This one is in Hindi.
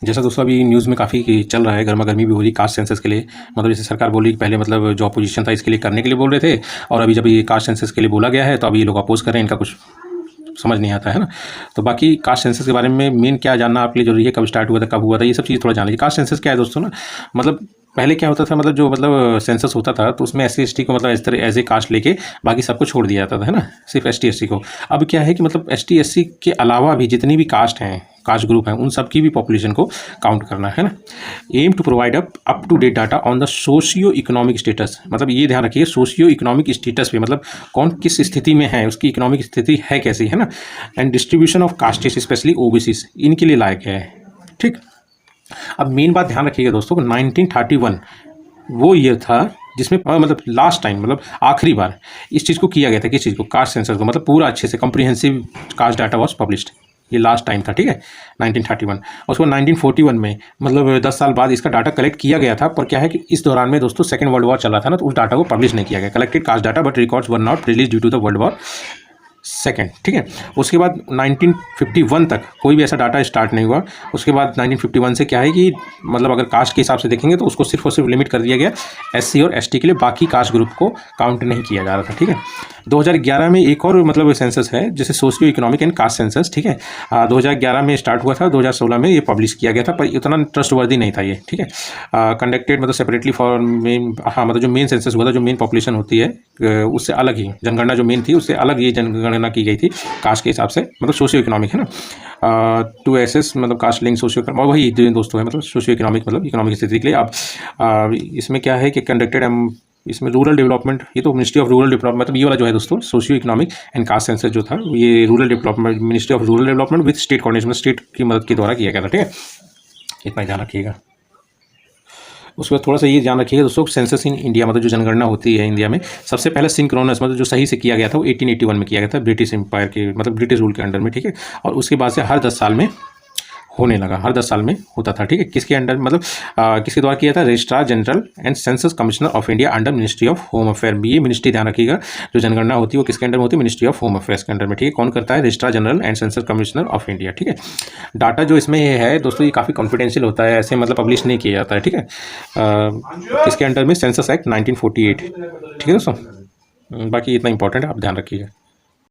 जैसा दोस्तों अभी न्यूज़ में काफ़ी चल रहा है, गर्मा गर्मी भी हो रही कास्ट सेंसस के लिए। मतलब जैसे सरकार बोल रही कि पहले मतलब जो अपोजिशन था इसके लिए करने के लिए बोल रहे थे, और अभी जब ये कास्ट सेंसस के लिए बोला गया है तो अभी ये लोग अपोज कर रहे हैं। इनका कुछ समझ नहीं आता है ना। तो बाकी कास्ट सेंसस के बारे में मेन क्या जानना आपके लिए जरूरी है, कब स्टार्ट हुआ था, कब हुआ था, ये सब चीज़ थोड़ा जान लीजिए। कास्ट सेंसस क्या है दोस्तों ना, मतलब पहले क्या होता था, मतलब जो मतलब सेंसस होता था तो उसमें SC ST को मतलब इस तरह एज ए कास्ट लेके बाकी सबको छोड़ दिया जाता था, है ना, सिर्फ ST SC को। अब क्या है कि मतलब ST SC के अलावा भी जितनी भी कास्ट हैं, कास्ट ग्रुप हैं, उन सब की भी पॉपुलेशन को काउंट करना है ना। Aim to provide up to date data on the socio economic status. मतलब ये ध्यान रखिए, सोशियो इकोनॉमिक स्टेटस पे, मतलब कौन किस स्थिति में है, उसकी इकोनॉमिक स्थिति है कैसी, है ना। And distribution of castes specially OBCs, इनके लिए लायक है। ठीक, अब मेन बात ध्यान रखिएगा दोस्तों, 1931 वो ईयर था जिसमें मतलब लास्ट टाइम, मतलब आखिरी बार इस चीज़ को किया गया था। किस चीज़ को? कास्ट सेंसस को, मतलब पूरा अच्छे से comprehensive caste data was published. ये लास्ट टाइम था, ठीक है, 1931। और उसको 1941 में, मतलब 10 साल बाद इसका डाटा कलेक्ट किया गया था। पर क्या है कि इस दौरान में दोस्तों सेकेंड वर्ल्ड वॉर चल रहा था ना, तो उस डाटा को पब्लिश नहीं किया गया। Collected caste data but records were not release due to the world war second, ठीक है। उसके बाद 1951 तक कोई भी ऐसा डाटा स्टार्ट नहीं हुआ। उसके बाद 1951 से क्या है कि मतलब अगर कास्ट के हिसाब से देखेंगे तो उसको सिर्फ और सिर्फ लिमिट कर दिया गया SC और ST के लिए, बाकी कास्ट ग्रुप को काउंट नहीं किया जा रहा था, ठीक है। 2011 में एक और मतलब सेंसस है जैसे socio economic and caste census, ठीक है। 2011 में स्टार्ट हुआ था, 2016 में ये पब्लिश किया गया था, पर उतना ट्रस्टवर्दी नहीं था ये, ठीक है। कंडक्टेड मतलब सेपरेटली फॉर मेन, हाँ मतलब जो मेन सेंसस हुआ था, जो मेन पॉपुलेशन होती है उससे अलग ही जनगणना जो मेन थी उससे अलग ये जनगणना की गई थी कास्ट के हिसाब से, मतलब सोशियो इकोनॉमिक, है ना। टू एसेस मतलब कास्ट लिंक सोशियो, और वही दोस्तों है मतलब सोशियो इकोनॉमिक, मतलब इकोनॉमिक स्थिति के लिए। अब इसमें क्या है कि कंडक्टेड इसमें रूरल डेवलपमेंट, ये तो मिनिस्ट्री ऑफ रूरल डेवलपमेंट, मतलब ये वाला जो है दोस्तों socio economic and caste census जो था ये rural development, ministry of rural development with state coordination, state की मदद के द्वारा किया गया था, ठीक है। इतना ध्यान रखिएगा। उसके बाद थोड़ा सा ये ध्यान रखिएगा दोस्तों, सेंसस इन इंडिया मतलब जो जनगणना होती है इंडिया में, सबसे पहले सिंक्रोनस मतलब जो सही से किया गया था वो 1881 में किया गया था, ब्रिटिश एम्पायर के मतलब ब्रिटिश रूल के अंडर में, ठीक है। और उसके बाद से हर 10 साल में होने लगा, हर 10 साल में होता था, ठीक है। किसके अंडर, मतलब किसके द्वारा किया था? Registrar general and census commissioner of India under ministry of home affair. ये मिनिस्ट्री ध्यान रखिएगा, जो जनगणना होती है वो किसके अंडर में होती है? मिनिस्ट्री ऑफ होम अफेयर्स के अंडर में, ठीक है। कौन करता है? Registrar general and census commissioner of India, ठीक है। डाटा जो इसमें है दोस्तों ये काफ़ी कॉन्फिडेंशियल होता है, ऐसे मतलब पब्लिश नहीं किया जाता है, ठीक है। किसके अंडर में? सेंसस एक्ट 1948, ठीक है दोस्तों। बाकी इतना इंपॉर्टेंट है, आप ध्यान रखिएगा।